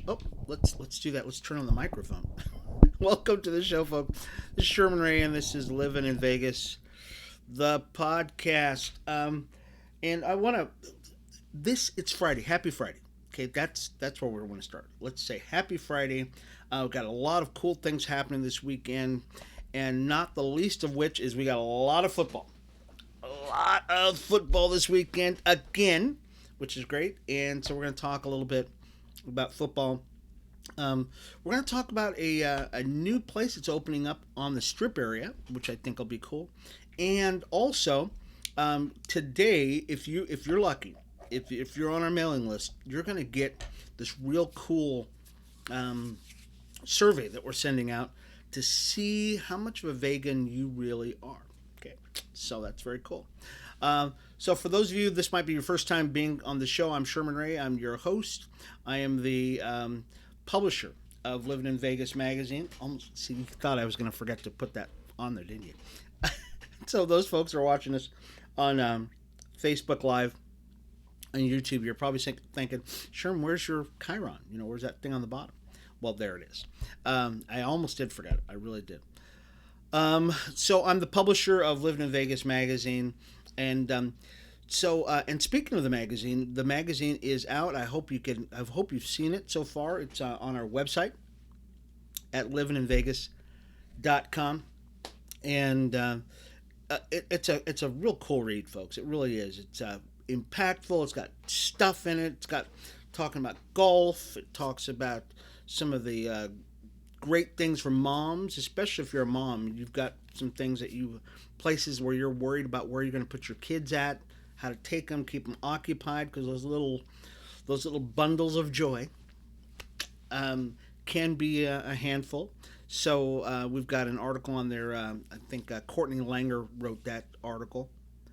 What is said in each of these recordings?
Oh, let's do that. Let's turn on the microphone. Welcome to the show, folks. This is Sherman Ray, and this is Livin in Vegas, the podcast. And I want to. It's Friday. Happy Friday. Okay, that's where we want to start. Let's say Happy Friday. We've got a lot of cool things happening this weekend, and not the least of which is we got a lot of football. A lot of football this weekend again, which is great. And so we're going to talk a little bit about football. We're going to talk about a new place that's opening up on the Strip area, which I think will be cool. And also, today, if you're lucky, if you're on our mailing list, you're going to get this real cool um, survey that we're sending out to see how much of a vegan you really are. Okay, so that's very cool. So for those of you, this might be your first time being on the show. I'm Sherman Ray. I'm your host. I am the publisher of Livin in Vegas magazine. Almost, see, you thought I was going to forget to put that on there, didn't you? So those folks who are watching us on Facebook Live and YouTube, you're probably thinking, Sherman, where's your Chiron? Where's that thing on the bottom? Well, there it is. I almost did forget it. I really did. So I'm the publisher of Livin in Vegas magazine, and and speaking of the magazine is out. I hope you've seen it so far. It's on our website at livininvegas.com, and it's a real cool read, folks. It really is. It's impactful. It's got stuff in it. It's got talking about golf. It talks about some of the great things for moms, especially if you're a mom. You've got some things places where you're worried about where you're going to put your kids at, how to take them, keep them occupied, because those little bundles of joy can be a handful. So we've got an article on there. I think Courtney Langer wrote that article.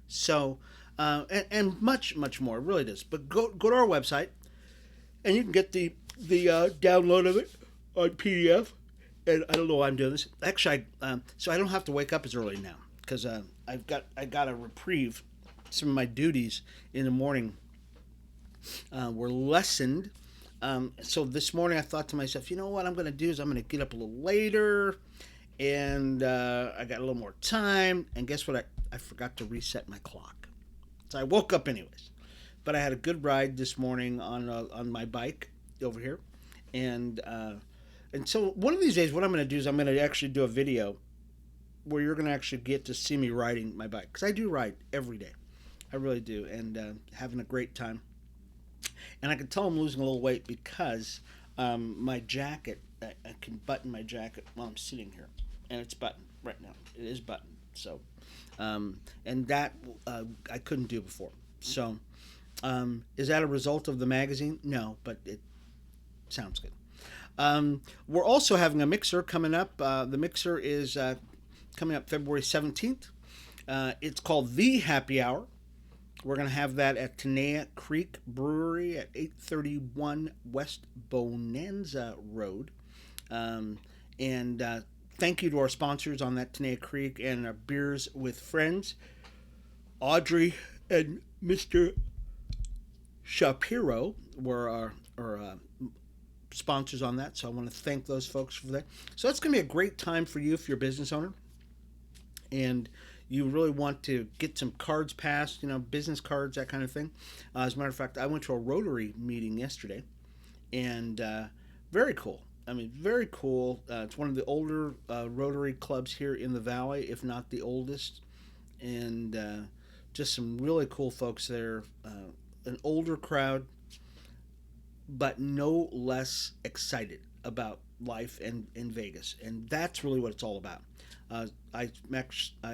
So and much more. It really does. But go to our website, and you can get the download of it on PDF. And I don't know why I'm doing this. Actually, so I don't have to wake up as early now because I got a reprieve. Some of my duties in the morning were lessened. So this morning I thought to myself, you know what I'm going to do is I'm going to get up a little later, and I got a little more time. And guess what? I forgot to reset my clock, so I woke up anyways. But I had a good ride this morning on my bike over here, and so one of these days, what I'm going to do is I'm going to actually do a video where you're going to actually get to see me riding my bike. Because I do ride every day. I really do. And having a great time. And I can tell I'm losing a little weight because my jacket, I can button my jacket while I'm sitting here. And it's buttoned right now. It is buttoned. So, and that I couldn't do before. So, is that a result of the magazine? No, but it sounds good. We're also having a mixer coming up. The mixer is coming up February 17th. It's called The Happy Hour. We're going to have that at Tenaya Creek Brewery at 831 West Bonanza Road. And thank you to our sponsors on that Tenaya Creek and our Beers with Friends, Audrey and Mr. Shapiro were our sponsors on that, so I want to thank those folks for that. So that's going to be a great time for you if you're a business owner and you really want to get some cards passed, business cards, that kind of thing. As a matter of fact, I went to a Rotary meeting yesterday, and very cool. I mean, very cool. It's one of the older Rotary clubs here in the Valley, if not the oldest, and just some really cool folks there. An older crowd, but no less excited about life in Vegas. And that's really what it's all about. I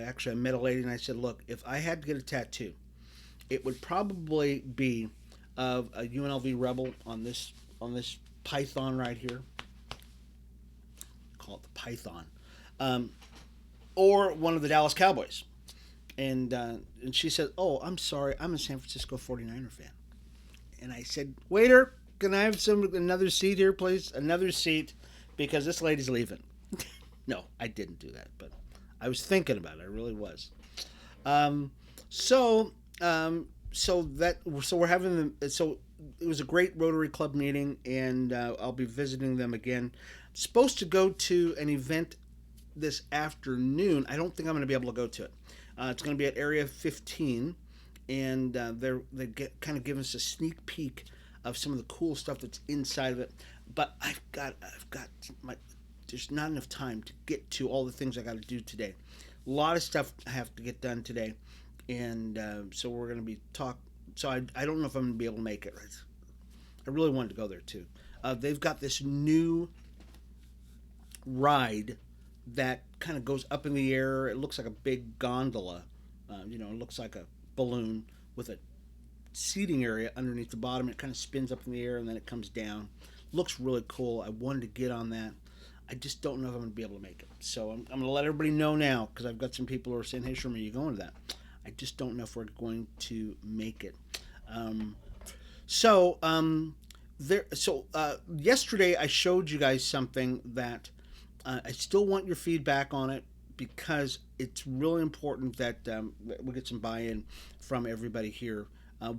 actually met a lady and I said, look, if I had to get a tattoo, it would probably be of a UNLV Rebel on this python right here. Call it the python. Or one of the Dallas Cowboys. And she said, oh, I'm sorry, I'm a San Francisco 49er fan. And I said, waiter, can I have another seat here, please? Another seat, because this lady's leaving. No, I didn't do that, but I was thinking about it. I really was. So we're having so it was a great Rotary Club meeting, and I'll be visiting them again. Supposed to go to an event this afternoon. I don't think I'm going to be able to go to it. It's going to be at Area 15, and they get kind of give us a sneak peek of some of the cool stuff that's inside of it. But I've got my there's not enough time to get to all the things I got to do today. A lot of stuff I have to get done today, and so we're going to be talk. So I don't know if I'm going to be able to make it. I really wanted to go there too. They've got this new ride that kind of goes up in the air. It looks like a big gondola. It looks like a balloon with a seating area underneath the bottom. It kind of spins up in the air and then it comes down. Looks really cool. I wanted to get on that. I just don't know if I'm going to be able to make it. So I'm going to let everybody know now because I've got some people who are saying, "Hey, Sherman, are you going to that?" I just don't know if we're going to make it. Um, so yesterday I showed you guys something that I still want your feedback on it because it's really important that we get some buy-in from everybody here,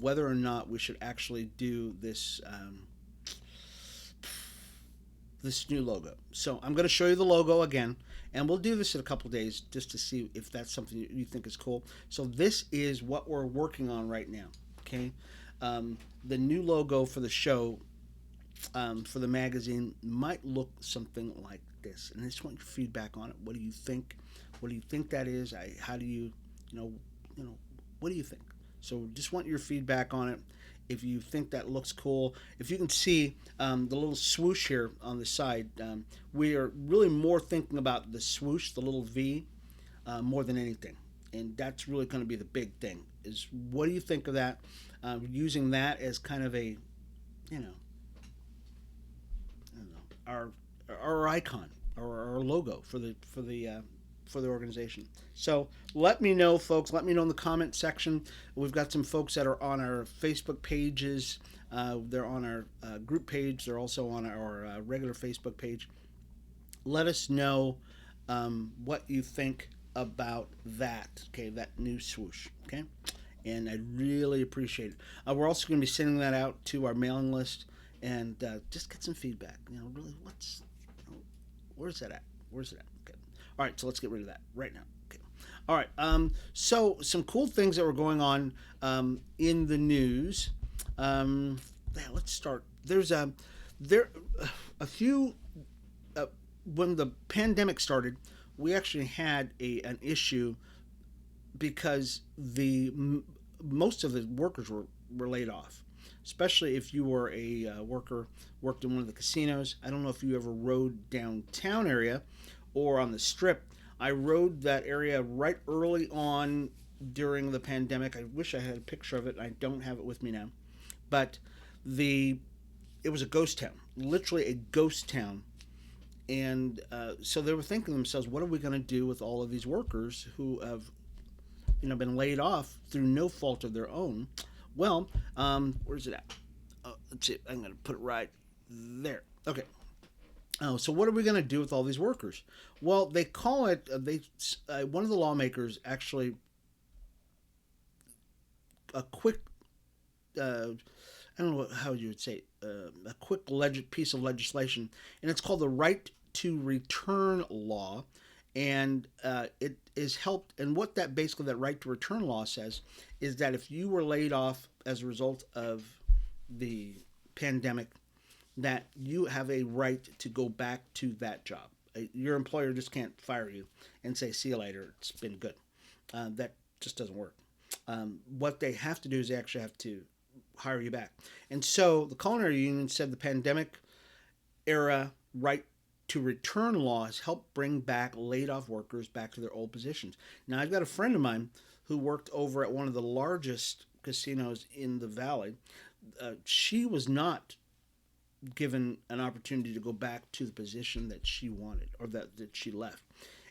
whether or not we should actually do this new logo. So I'm going to show you the logo again, and we'll do this in a couple days just to see if that's something you think is cool. So this is what we're working on right now. Okay, the new logo for the show, for the magazine, might look something like this, and I just want your feedback on it. What do you think? What do you think that is? How do what do you think? So just want your feedback on it. If you think that looks cool, if you can see the little swoosh here on the side, we are really more thinking about the swoosh, the little V, more than anything. And that's really going to be the big thing. Is what do you think of that? Using that as kind of a, you know, I don't know, our icon, our logo for the organization. So let me know, folks. Let me know in the comment section. We've got some folks that are on our Facebook pages. They're on our group page. They're also on our regular Facebook page. Let us know what you think about that. Okay, that new swoosh. Okay, and I really appreciate it. We're also going to be sending that out to our mailing list and just get some feedback. Really, where's that at? Where's it at? Okay. All right, so let's get rid of that right now. Okay. All right. So some cool things that were going on in the news. Let's start. There's a few. When the pandemic started, we actually had an issue because most of the workers were laid off, especially if you were a worked in one of the casinos. I don't know if you ever rode downtown area or on the strip. I rode that area right early on during the pandemic. I wish I had a picture of it. I don't have it with me now, but it was a ghost town, literally a ghost town. And so they were thinking to themselves, what are we going to do with all of these workers who have been laid off through no fault of their own? Well, where's it at? Let's see. I'm going to put it right there. Okay. Oh, so what are we going to do with all these workers? Well, they call it. One of the lawmakers actually a quick. I don't know how you would say a quick piece of legislation, and it's called the Right to Return Law, and it is helped. And what that Right to Return Law says is that if you were laid off as a result of the pandemic, that you have a right to go back to that job. Your employer just can't fire you and say, "See you later, it's been good." That just doesn't work. What they have to do is they actually have to hire you back. And so the culinary union said the pandemic era right to return law has helped bring back laid off workers back to their old positions. Now, I've got a friend of mine who worked over at one of the largest casinos in the valley. She was not given an opportunity to go back to the position that she wanted or that she left.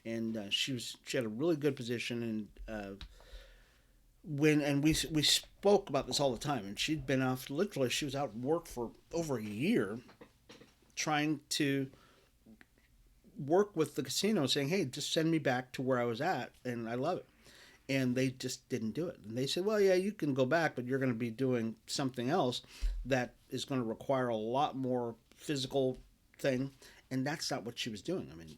And she had a really good position, and we spoke about this all the time, and she'd been off, literally she was out of work for over a year trying to work with the casino, saying, "Hey, just send me back to where I was at," and I love it. and they just didn't do it. And they said, well, yeah, you can go back, but you're going to be doing something else that is going to require a lot more physical thing. And that's not what she was doing. I mean,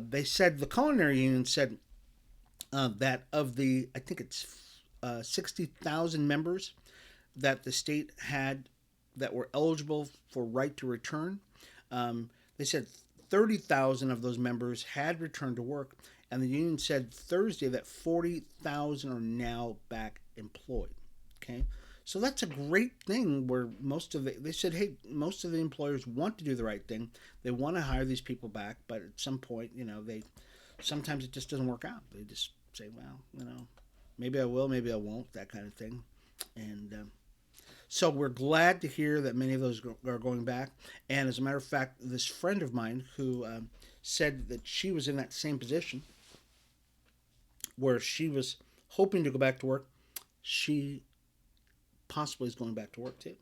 they said, the culinary union said that of the, I think it's 60,000 members that the state had that were eligible for right to return, they said 30,000 of those members had returned to work, and the union said Thursday that 40,000 are now back employed. Okay, so that's a great thing. Where they said, hey, most of the employers want to do the right thing. They want to hire these people back, but at some point, they sometimes it just doesn't work out. They just say, well, maybe I will, maybe I won't, that kind of thing, and. So we're glad to hear that many of those are going back. And as a matter of fact, this friend of mine who said that she was in that same position where she was hoping to go back to work, she possibly is going back to work too.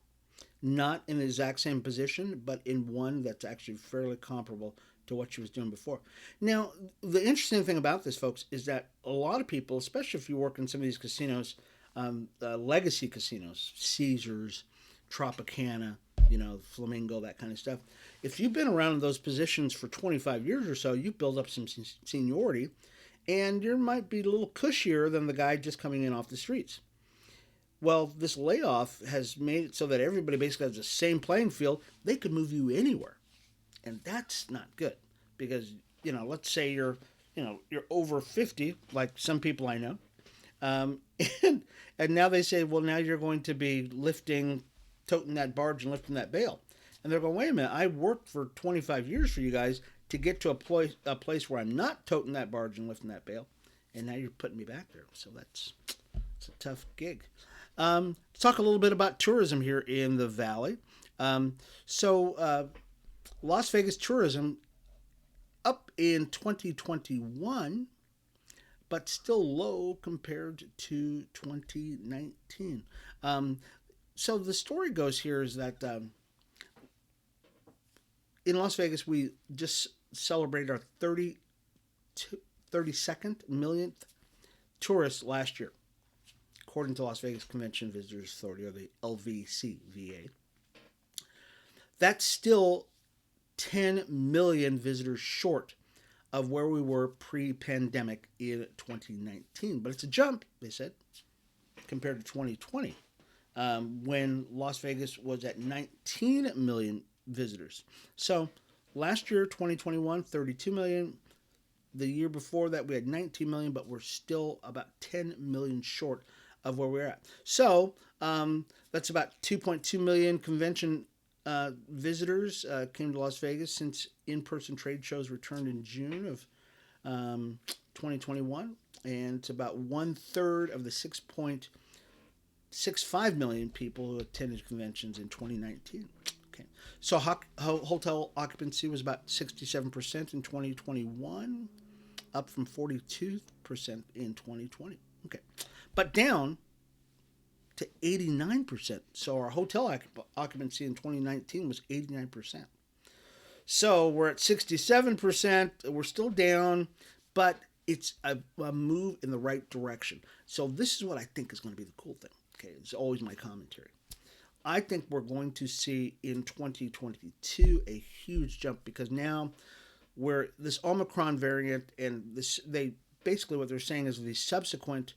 Not in the exact same position, but in one that's actually fairly comparable to what she was doing before. Now, the interesting thing about this, folks, is that a lot of people, especially if you work in some of these casinos, legacy casinos, Caesars, Tropicana, Flamingo, that kind of stuff. If you've been around in those positions for 25 years or so, you build up some seniority, and you might be a little cushier than the guy just coming in off the streets. Well, this layoff has made it so that everybody basically has the same playing field. They could move you anywhere, and that's not good because let's say you're over 50, like some people I know. Um, and now they say, well, now you're going to be toting that barge and lifting that bale. And they're going, wait a minute, I worked for 25 years for you guys to get to a place where I'm not toting that barge and lifting that bale. And now you're putting me back there. So it's a tough gig. Let's talk a little bit about tourism here in the Valley. Las Vegas tourism up in 2021, but still low compared to 2019. So the story goes here is that in Las Vegas, we just celebrated our 32nd millionth tourists last year, according to Las Vegas Convention Visitors Authority, or the LVCVA. That's still 10 million visitors short of where we were pre-pandemic in 2019. But it's a jump, they said, compared to 2020, when Las Vegas was at 19 million visitors. So last year, 2021, 32 million. The year before that, we had 19 million, but we're still about 10 million short of where we're at. So that's about 2.2 million convention visitors came to Las Vegas since in-person trade shows returned in June of 2021, and it's about 1/3 of the 6.65 million people who attended conventions in 2019. Okay, so hotel occupancy was about 67% in 2021, up from 42% in 2020. Okay, but down to 89%. So our hotel occupancy in 2019 was 89%. So we're at 67%. We're still down, but it's a move in the right direction. So this is what I think is going to be the cool thing. Okay, it's always my commentary. I think we're going to see in 2022 a huge jump because now where this Omicron variant and this, they basically what they're saying is the subsequent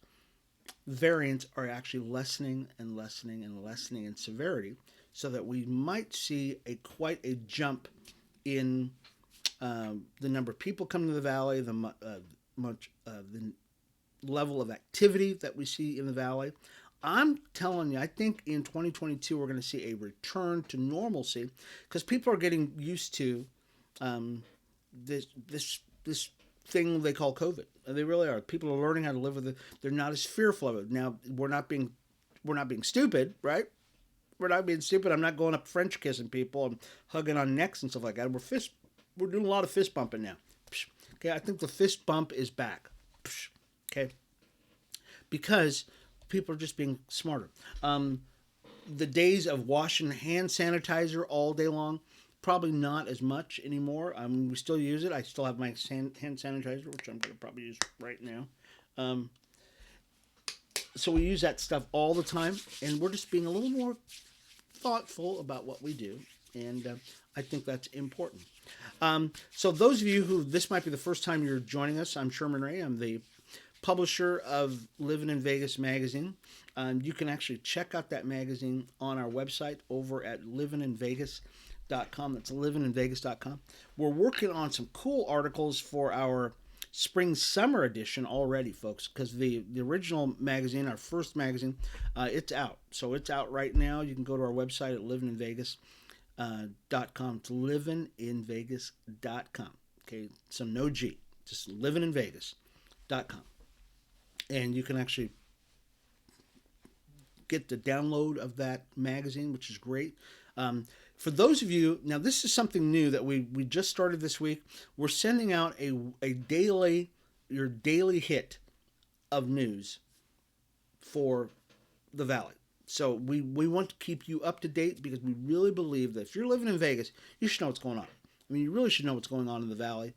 variants are actually lessening and lessening and lessening in severity, so that we might see quite a jump in the number of people coming to the valley, the level of activity that we see in the valley. I'm telling you, I think in 2022 we're going to see a return to normalcy because people are getting used to this thing they call COVID. They really are. People are learning how to live with it. They're not as fearful of it. Now, we're not being stupid, right? We're not being stupid. I'm not going up French kissing people and hugging on necks and stuff like that. We're doing a lot of fist bumping now. Okay, I think the fist bump is back. Okay, because people are just being smarter. The days of washing hand sanitizer all day long Probably not as much anymore. We still use it. I still have my hand sanitizer, which I'm going to probably use right now. Um, so we use that stuff all the time, and we're just being a little more thoughtful about what we do, and I think that's important. So those of you who this might be the first time you're joining us, I'm Sherman Ray. I'm the publisher of Livin in Vegas magazine. You can actually check out that magazine on our website over at livininvegas.com. That's livininvegas.com. We're working on some cool articles for our spring summer edition already, folks, because the original magazine, our first magazine, it's out. So it's out right now. You can go to our website at livininvegas.com. It's livininvegas.com. Okay, so no G, just livininvegas.com. And you can actually get the download of that magazine, which is great. For those of you, now this is something new that we just started this week. We're sending out a daily, your daily hit of news for the Valley. So we want to keep you up to date because we really believe that if you're living in Vegas, you should know what's going on. I mean, you really should know what's going on in the Valley.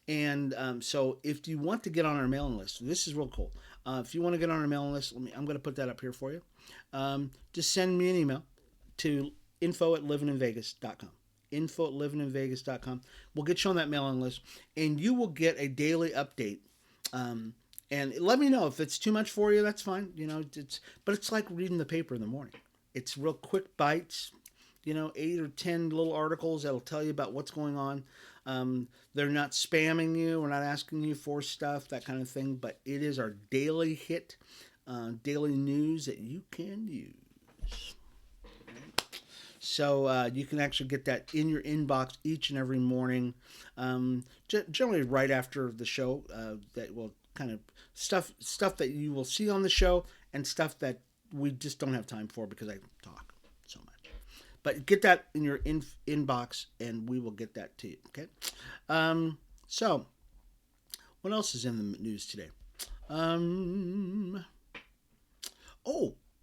And so if you want to get on our mailing list, this is real cool. If you want to get on our mailing list, I'm going to put that up here for you. Just send me an email to info@livininvegas.com. info@livininvegas.com. We'll get you on that mailing list, and you will get a daily update. And let me know if it's too much for you. That's fine. But it's like reading the paper in the morning. It's real quick bites. 8 or 10 little articles that'll tell you about what's going on. They're not spamming you. We're not asking you for stuff, that kind of thing. But it is our daily hit, daily news that you can use. So you can actually get that in your inbox each and every morning, generally right after the show. That will kind of stuff that you will see on the show and stuff that we just don't have time for because I talk so much. But get that in your inbox, and we will get that to you. Okay. So what else is in the news today?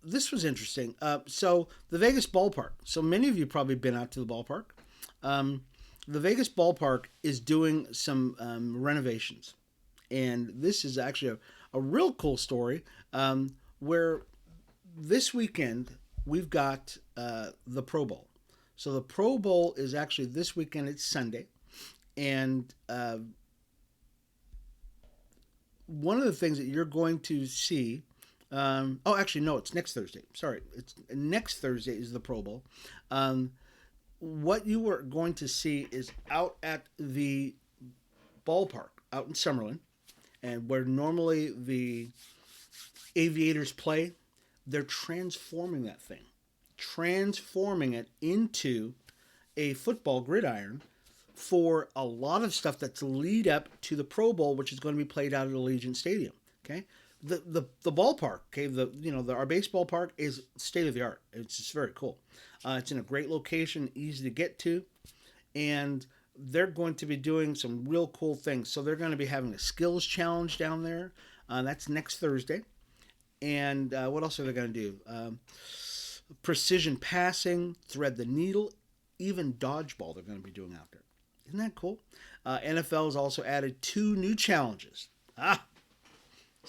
This was interesting. So the Vegas ballpark. So many of you probably been out to the ballpark. The Vegas ballpark is doing some renovations, and this is actually a real cool story. Where this weekend we've got the Pro Bowl. So the Pro Bowl is actually this weekend. It's Sunday, and one of the things that you're going to see. Actually, no, it's next Thursday. Sorry, it's next Thursday is the Pro Bowl. What you are going to see is out at the ballpark, out in Summerlin, and where normally the Aviators play, they're transforming that thing, transforming it into a football gridiron for a lot of stuff that's lead up to the Pro Bowl, which is going to be played out at Allegiant Stadium. Okay. The ballpark, okay, our baseball park is state of the art. It's just very cool. It's in a great location, easy to get to, and they're going to be doing some real cool things. So they're going to be having a skills challenge down there. That's next Thursday. And what else are they going to do? Precision passing, thread the needle, even dodgeball they're going to be doing out there. Isn't that cool? NFL has also added 2 new challenges.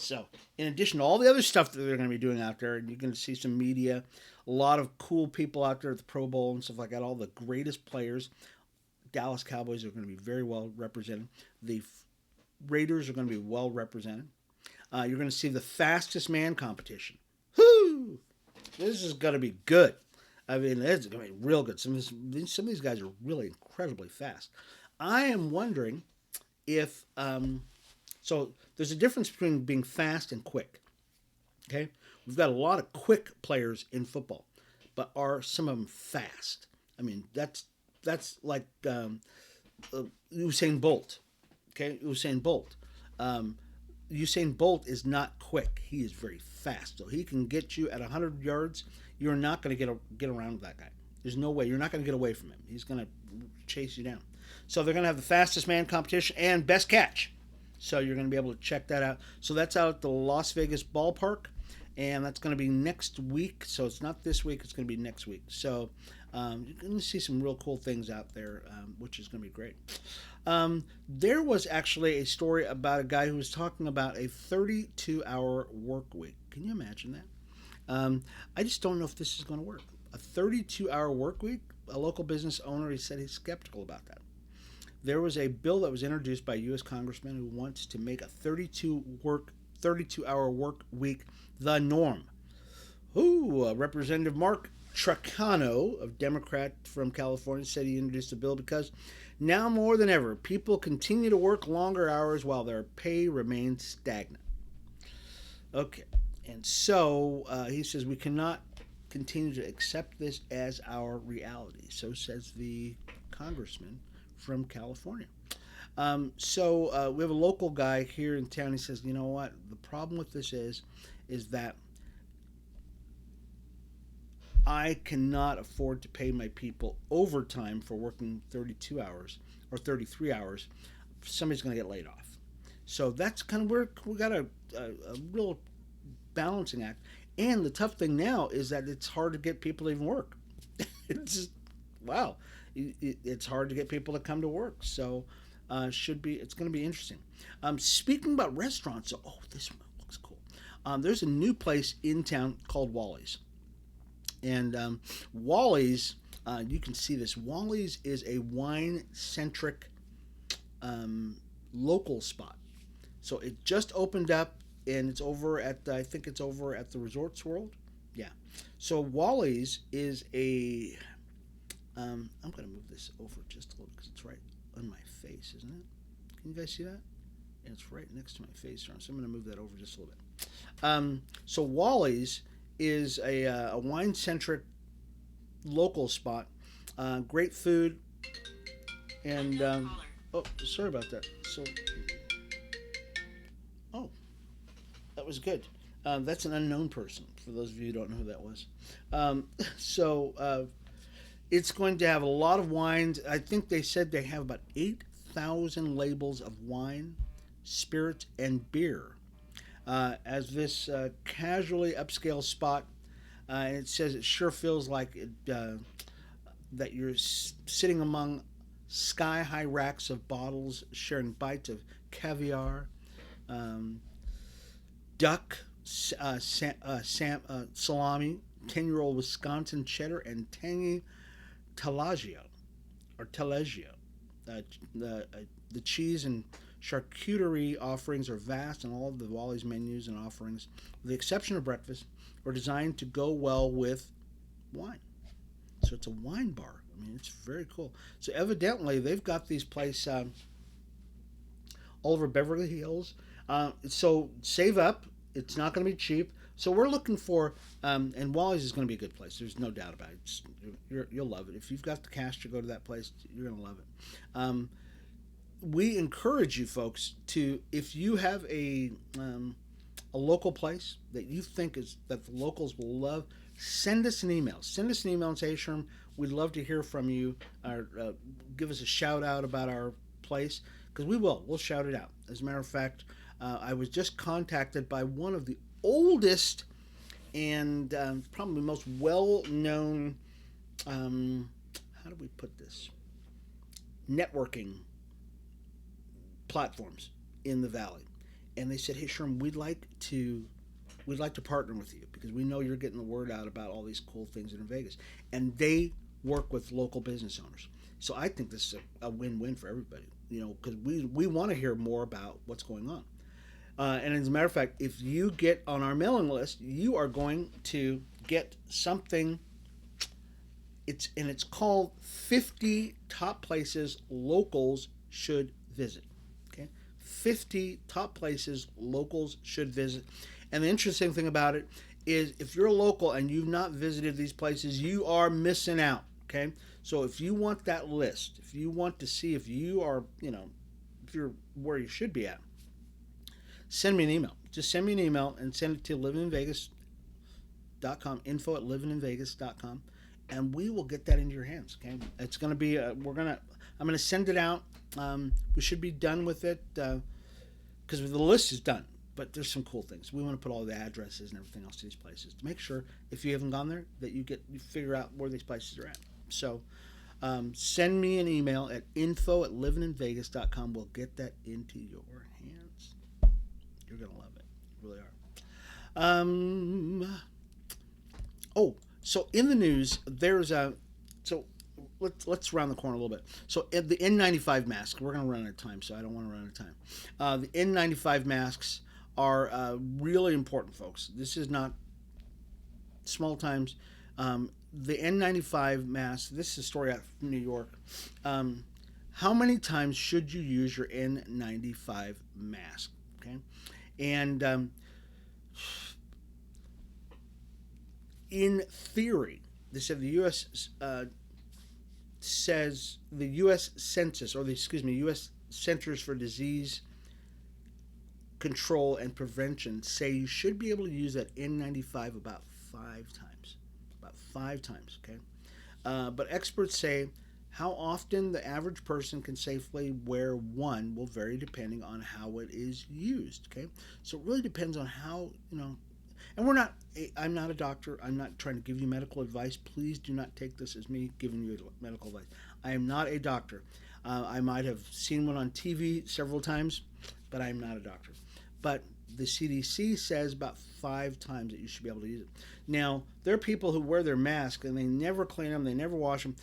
So, in addition to all the other stuff that they're going to be doing out there, you're going to see some media, a lot of cool people out there at the Pro Bowl and stuff like that, all the greatest players. Dallas Cowboys are going to be very well represented. The Raiders are going to be well represented. You're going to see the fastest man competition. Whoo! This is going to be good. I mean, it's going to be real good. Some of these guys are really incredibly fast. I am wondering if... So there's a difference between being fast and quick. Okay, we've got a lot of quick players in football, but are some of them fast? I mean, that's like Usain Bolt. Okay, Usain Bolt. Usain Bolt is not quick. He is very fast. So he can get you at 100 yards. You're not going to get around with that guy. There's no way. You're not going to get away from him. He's going to chase you down. So they're going to have the fastest man competition and best catch. So you're going to be able to check that out. So that's out at the Las Vegas ballpark. and that's going to be next week. So it's not this week; it's going to be next week. So you're going to see some real cool things out there, which is going to be great. There was actually a story about a guy who was talking about a 32-hour work week. Can you imagine that? I just don't know if this is going to work. A 32-hour work week. A local business owner, he said he's skeptical about that. There was a bill that was introduced by a U.S. congressman who wants to make a 32-hour work week the norm. Representative Mark Tracano, a Democrat from California, said he introduced the bill because now more than ever, people continue to work longer hours while their pay remains stagnant. Okay, and so he says we cannot continue to accept this as our reality. So says the congressman from California. So we have a local guy here in town. He says, you know what? The problem with this is that I cannot afford to pay my people overtime for working 32 hours or 33 hours. Somebody's going to get laid off. So that's kind of where we got a real balancing act. And the tough thing now is that it's hard to get people to even work. It's just, wow. It's hard to get people to come to work. So it's going to be interesting. Speaking about restaurants, this one looks cool. There's a new place in town called Wally's. And Wally's, you can see this. Wally's is a wine-centric local spot. So it just opened up, and it's over at, I think it's over at the Resorts World. Yeah. So Wally's is a, I'm going to move this over just a little because it's right on my face, isn't it? Can you guys see that? And it's right next to my face. So I'm going to move that over just a little bit. So Wally's is a wine-centric local spot. Great food. And, sorry about that. So, that was good. That's an unknown person, for those of you who don't know who that was. It's going to have a lot of wines. I think they said they have about 8,000 labels of wine, spirits, and beer. As this casually upscale spot, and it says it sure feels like that you're sitting among sky-high racks of bottles, sharing bites of caviar, duck, salami, 10-year-old Wisconsin cheddar, and tangy Taleggio. The cheese and charcuterie offerings are vast, and all of the Wally's menus and offerings, with the exception of breakfast, are designed to go well with wine. So it's a wine bar. I mean, it's very cool. So evidently, they've got these places all over Beverly Hills. So save up. It's not going to be cheap. So we're looking for, and Wally's is going to be a good place. There's no doubt about it. You'll love it. If you've got the cash to go to that place, you're going to love it. We encourage you folks to, if you have a local place that you think that the locals will love, send us an email. Send us an email and say, hey, Sherm, we'd love to hear from you, or give us a shout out about our place, because we'll shout it out. As a matter of fact, I was just contacted by one of the oldest and probably most well-known, how do we put this, networking platforms in the Valley. And they said, hey, Sherm, we'd like to partner with you because we know you're getting the word out about all these cool things in Vegas. And they work with local business owners. So I think this is a win-win for everybody, because we want to hear more about what's going on. And as a matter of fact, if you get on our mailing list, you are going to get something. It's called 50 Top Places Locals Should Visit. Okay, 50 top places locals should visit. And the interesting thing about it is, if you're a local and you've not visited these places, you are missing out. Okay, so if you want that list, if you want to see if you are, if you're where you should be at, send me an email. Just send me an email and send it to livininvegas.com, info@livininvegas.com, and we will get that into your hands. Okay, it's going to be I'm going to send it out. We should be done with it because the list is done. but there's some cool things. We want to put all the addresses and everything else to these places to make sure if you haven't gone there that you figure out where these places are at. So send me an email at info@livininvegas.com. We'll get that into your hands. You're gonna love it. You really are. So in the news, there's a so let's round the corner a little bit. So the N95 mask, we're going to run out of time, so I don't want to run out of time. The N95 masks are really important, folks. This is not small times. The N95 mask, this is a story out from New York. How many times should you use your N95 mask? Okay, and in theory, they said the U.S. Says the U.S. Census, or U.S. Centers for Disease Control and Prevention say you should be able to use that N95 about 5 times. About 5 times, okay? But experts say how often the average person can safely wear one will vary depending on how it is used, okay? So it really depends on how, and I'm not a doctor. I'm not trying to give you medical advice. Please do not take this as me giving you medical advice. I am not a doctor. I might have seen one on TV several times, but I am not a doctor. But the CDC says about 5 times that you should be able to use it. Now, there are people who wear their mask and they never clean them, they never wash them.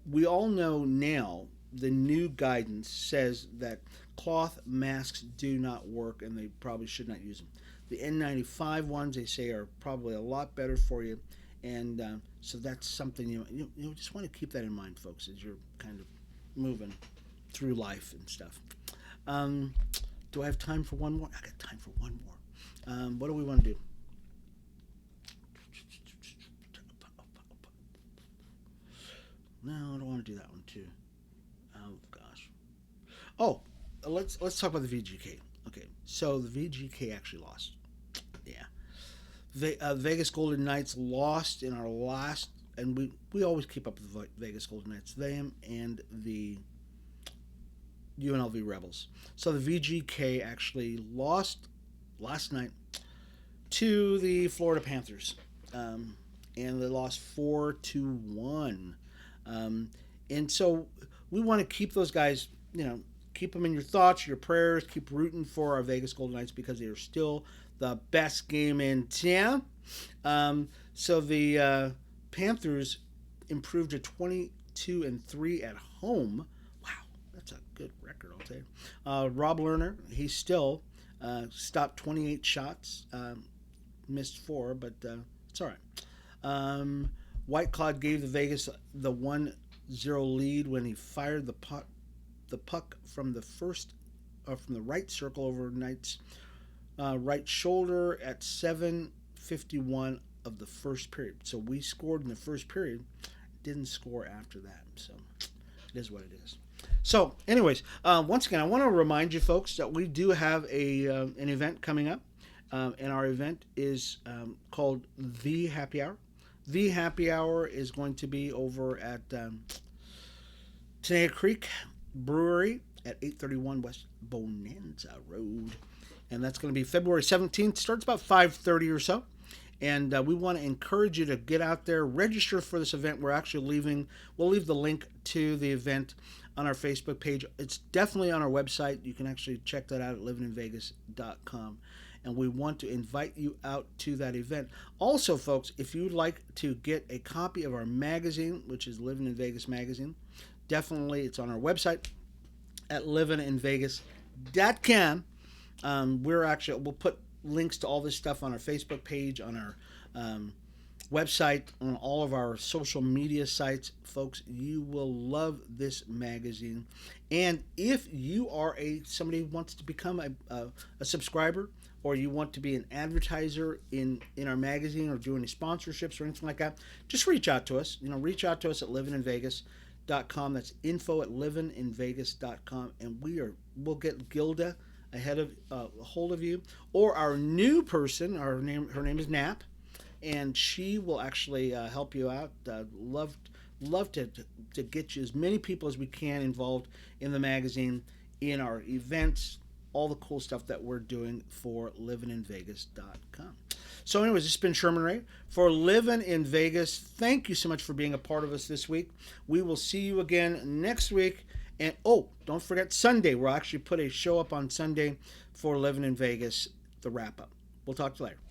We all know now the new guidance says that cloth masks do not work and they probably should not use them. The N95 ones, they say, are probably a lot better for you, and so that's something you just want to keep that in mind, folks, as you're kind of moving through life and stuff. Do I have time for one more? I got time for one more. What do we want to do? No, I don't want to do that one too. Oh gosh. Oh, let's talk about the VGK. Okay, so the VGK actually lost. Yeah. Vegas Golden Knights lost in our last, and we always keep up with the Vegas Golden Knights, them and the UNLV Rebels. So the VGK actually lost last night to the Florida Panthers, and they lost 4-1. And so we want to keep those guys, keep them in your thoughts, your prayers. Keep rooting for our Vegas Golden Knights because they are still the best game in town. So the Panthers improved to 22-3 at home. Wow, that's a good record, I'll tell you. Rob Lerner, he still stopped 28 shots, missed 4, but it's all right. White Cloud gave the Vegas the 1-0 lead when he fired the puck from the right circle over Knight's right shoulder at 7:51 of the first period. So we scored in the first period, didn't score after that. So it is what it is. So, anyways, once again, I want to remind you folks that we do have an event coming up, and our event is called The Happy Hour. The Happy Hour is going to be over at Tenaya Creek Brewery at 831 West Bonanza Road. And that's going to be February 17th. Starts about 5:30 or so. And we want to encourage you to get out there, register for this event. We'll leave the link to the event on our Facebook page. It's definitely on our website. You can actually check that out at livininvegas.com. And we want to invite you out to that event. Also, folks, if you would like to get a copy of our magazine, which is Livin in Vegas magazine, definitely it's on our website at livininvegas.com. We'll put links to all this stuff on our Facebook page, on our website, on all of our social media sites. Folks, you will love this magazine. And if you are somebody who wants to become a subscriber, or you want to be an advertiser in our magazine, or do any sponsorships or anything like that, just reach out to us. Reach out to us at livininvegas.com. That's info@livininvegas.com, and we'll get Gilda ahead of a hold of you, or our new person. Her name is Nap, and she will actually help you out. Love to get you as many people as we can involved in the magazine, in our events, all the cool stuff that we're doing for livininvegas.com. So anyways, this has been Sherman Ray for Livin in Vegas. Thank you so much for being a part of us this week. We will see you again next week. And don't forget Sunday. We'll actually put a show up on Sunday for Livin in Vegas, the wrap up. We'll talk to you later.